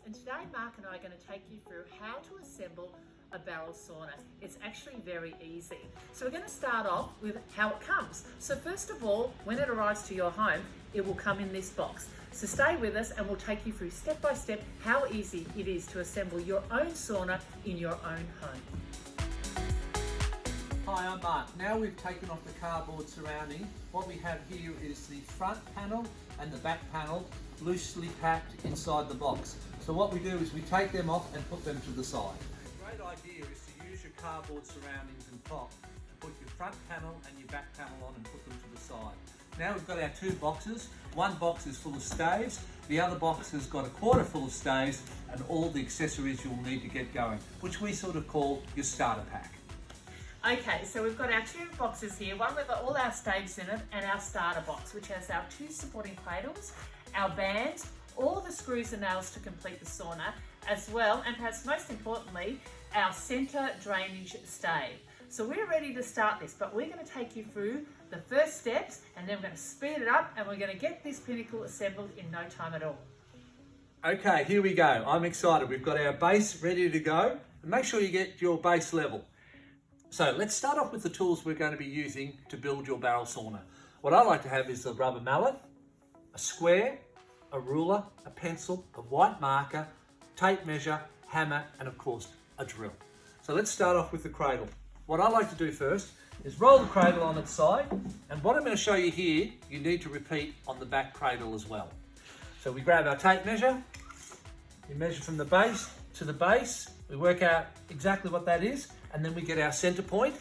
and today Mark and I are going to take you through how to assemble a barrel sauna. It's actually very easy. So we're going to start off with how it comes. So first of all, when it arrives to your home, it will come in this box. So stay with us and we'll take you through step by step how easy it is to assemble your own sauna in your own home. Hi, I'm Mark. Now we've taken off the cardboard surrounding, what we have here is the front panel and the back panel loosely packed inside the box. So what we do is we take them off and put them to the side. The great idea is to use your cardboard surroundings and top to put your front panel and your back panel on and put them to the side. Now we've got our two boxes. One box is full of staves, the other box has got a quarter full of staves and all the accessories you'll need to get going, which we sort of call your starter pack. Okay, so we've got our two boxes here, one with all our staves in it and our starter box, which has our two supporting cradles, our bands, all the screws and nails to complete the sauna, as well, and perhaps most importantly, our center drainage stave. So we're ready to start this, but we're going to take you through the first steps and then we're going to speed it up and we're going to get this pinnacle assembled in no time at all. Okay, here we go. I'm excited. We've got our base ready to go. And make sure you get your base level. So let's start off with the tools we're going to be using to build your barrel sauna. What I like to have is a rubber mallet, a square, a ruler, a pencil, a white marker, tape measure, hammer, and of course a drill. So let's start off with the cradle. What I like to do first is roll the cradle on its side, and what I'm going to show you here, you need to repeat on the back cradle as well. So we grab our tape measure, we measure from the base to the base, we work out exactly what that is, and then we get our center point,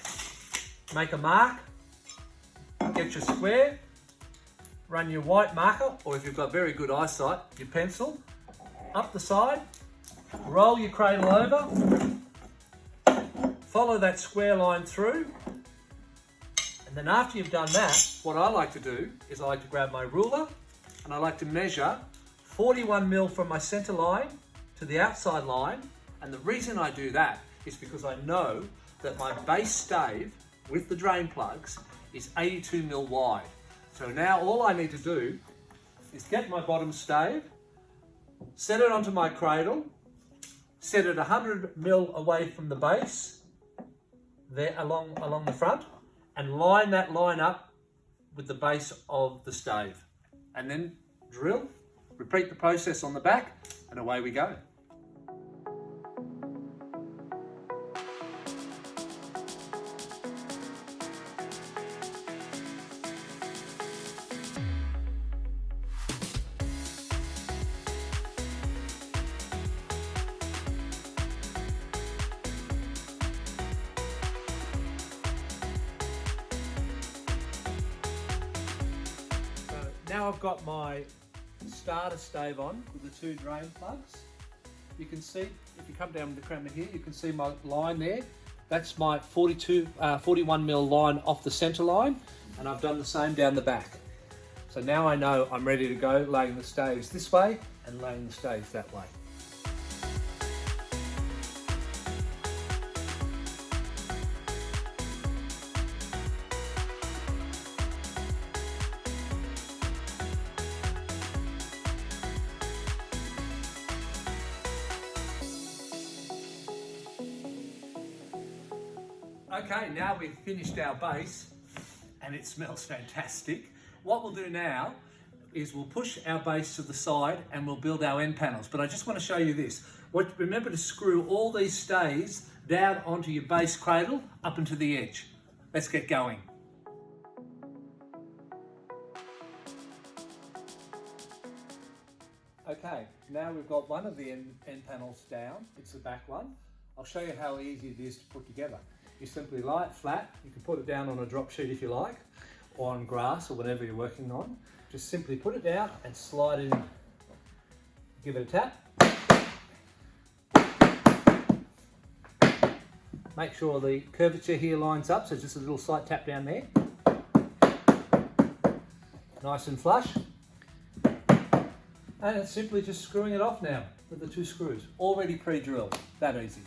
make a mark, get your square, run your white marker, or if you've got very good eyesight, your pencil, up the side, roll your cradle over, follow that square line through, and then after you've done that, what I like to do is I like to grab my ruler and I like to measure 41 mil from my center line to the outside line, and the reason I do that is because I know that my base stave with the drain plugs is 82 mil wide. So now all I need to do is get my bottom stave, set it onto my cradle, set it 100 mil away from the base, there along the front, and line that line up with the base of the stave. And then drill, repeat the process on the back, and away we go. Now I've got my starter stave on with the two drain plugs. You can see, if you come down with the camera here, you can see my line there. That's my 41 mil line off the center line, and I've done the same down the back. So now I know I'm ready to go, laying the staves this way and laying the staves that way. Okay, now we've finished our base and it smells fantastic. What we'll do now is we'll push our base to the side and we'll build our end panels. But I just want to show you this. Remember to screw all these stays down onto your base cradle up into the edge. Let's get going. Okay, now we've got one of the end panels down. It's the back one. I'll show you how easy it is to put together. You simply lie it flat. You can put it down on a drop sheet if you like, or on grass or whatever you're working on. Just simply put it down and slide it in. Give it a tap. Make sure the curvature here lines up, so just a little slight tap down there. Nice and flush. And it's simply just screwing it off now with the two screws, already pre-drilled, that easy.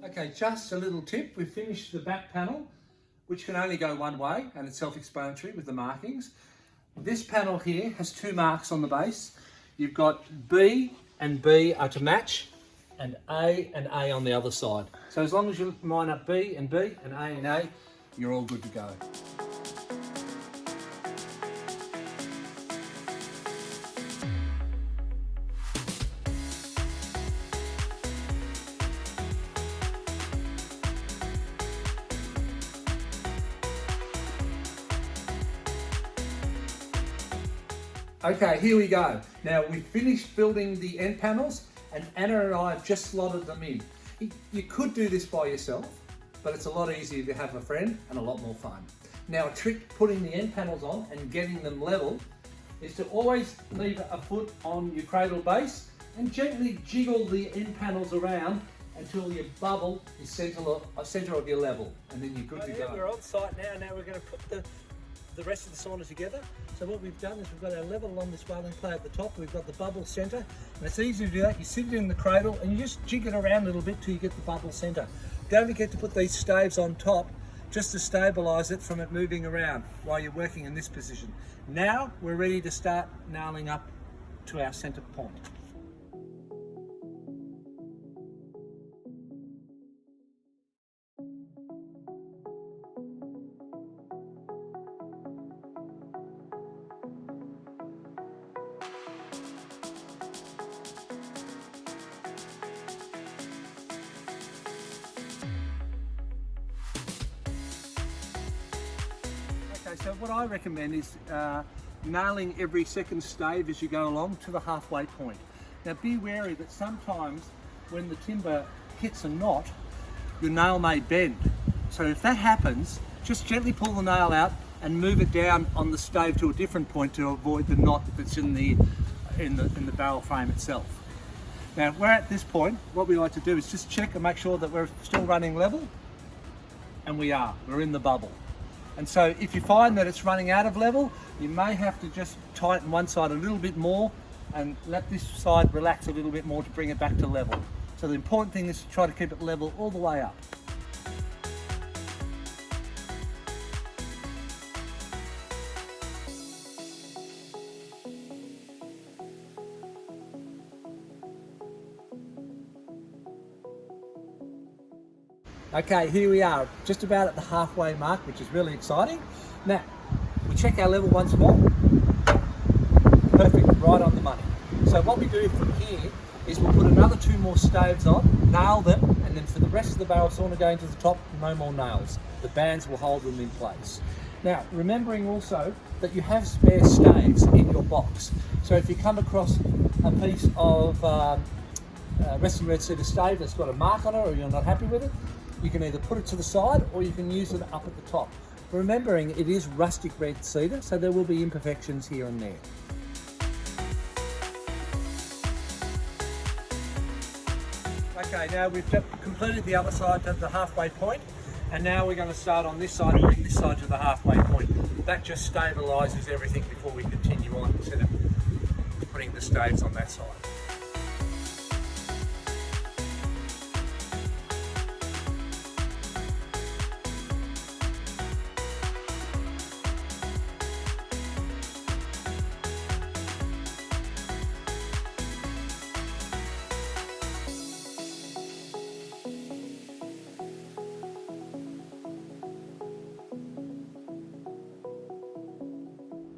Okay, just a little tip. We've finished the back panel, which can only go one way, and it's self-explanatory with the markings. This panel here has two marks on the base. You've got B and B are to match, and A on the other side. So as long as you line up B and A and A, you're all good to go. Okay, here we go. Now we've finished building the end panels, and Anna and I have just slotted them in. You could do this by yourself, but it's a lot easier to have a friend and a lot more fun. Now a trick putting the end panels on and getting them level is to always leave a foot on your cradle base and gently jiggle the end panels around until your bubble is center of your level, and then you're good to go. We're on site now. Now we're going to put the rest of the sauna together. So what we've done is we've got our level along this railing plate at the top. We've got the bubble centre, and it's easy to do that. You sit it in the cradle and you just jig it around a little bit till you get the bubble centre. Don't forget to put these staves on top just to stabilise it from it moving around while you're working in this position. Now we're ready to start nailing up to our centre point. So what I recommend is nailing every second stave as you go along to the halfway point. Now be wary that sometimes when the timber hits a knot, your nail may bend. So if that happens, just gently pull the nail out and move it down on the stave to a different point to avoid the knot that's in the barrel frame itself. Now we're at this point. What we like to do is just check and make sure that we're still running level, and we are. We're in the bubble. And so if you find that it's running out of level, you may have to just tighten one side a little bit more and let this side relax a little bit more to bring it back to level. So the important thing is to try to keep it level all the way up. Okay, here we are, just about at the halfway mark, which is really exciting. Now, we check our level once more. Perfect, right on the money. So what we do from here is we'll put another 2 more staves on, nail them, and then for the rest of the barrel sauna going to the top, no more nails. The bands will hold them in place. Now, remembering also that you have spare staves in your box. So if you come across a piece of resting red cedar stave that's got a mark on it, or you're not happy with it, you can either put it to the side or you can use it up at the top. Remembering it is rustic red cedar, so there will be imperfections here and there. Okay, now we've completed the other side to the halfway point, and now we're going to start on this side and bring this side to the halfway point. That just stabilises everything before we continue on instead of putting the staves on that side.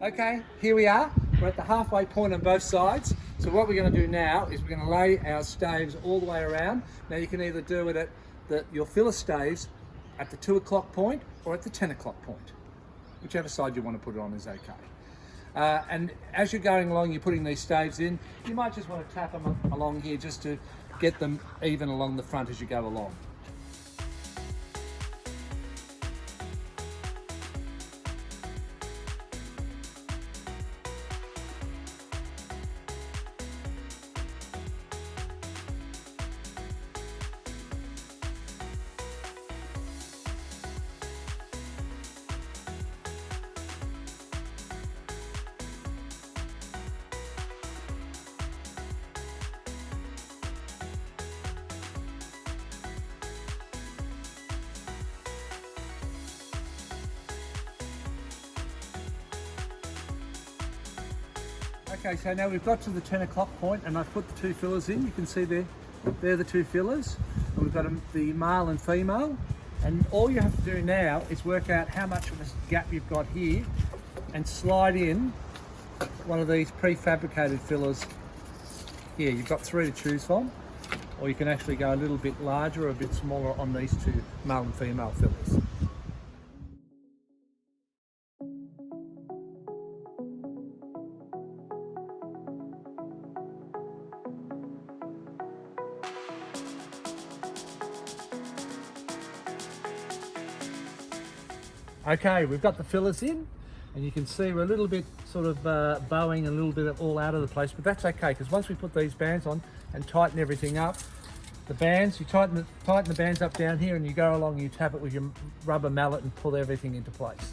Okay, here we are. We're at the halfway point on both sides. So what we're going to do now is we're going to lay our staves all the way around. Now you can either do it at your filler staves at the 2 o'clock point or at the 10 o'clock point. Whichever side you want to put it on is okay. And as you're going along, you're putting these staves in, you might just want to tap them along here just to get them even along the front as you go along. Okay, so now we've got to the 10 o'clock point and I've put the two fillers in. You can see they're the two fillers. And we've got the male and female. And all you have to do now is work out how much of a gap you've got here and slide in one of these prefabricated fillers here. You've got 3 to choose from, or you can actually go a little bit larger or a bit smaller on these two male and female fillers. Okay, we've got the fillers in, and you can see we're a little bit sort of bowing a little bit all out of the place, but that's okay because once we put these bands on and tighten everything up, the bands, you tighten the bands up down here and you go along and you tap it with your rubber mallet and pull everything into place.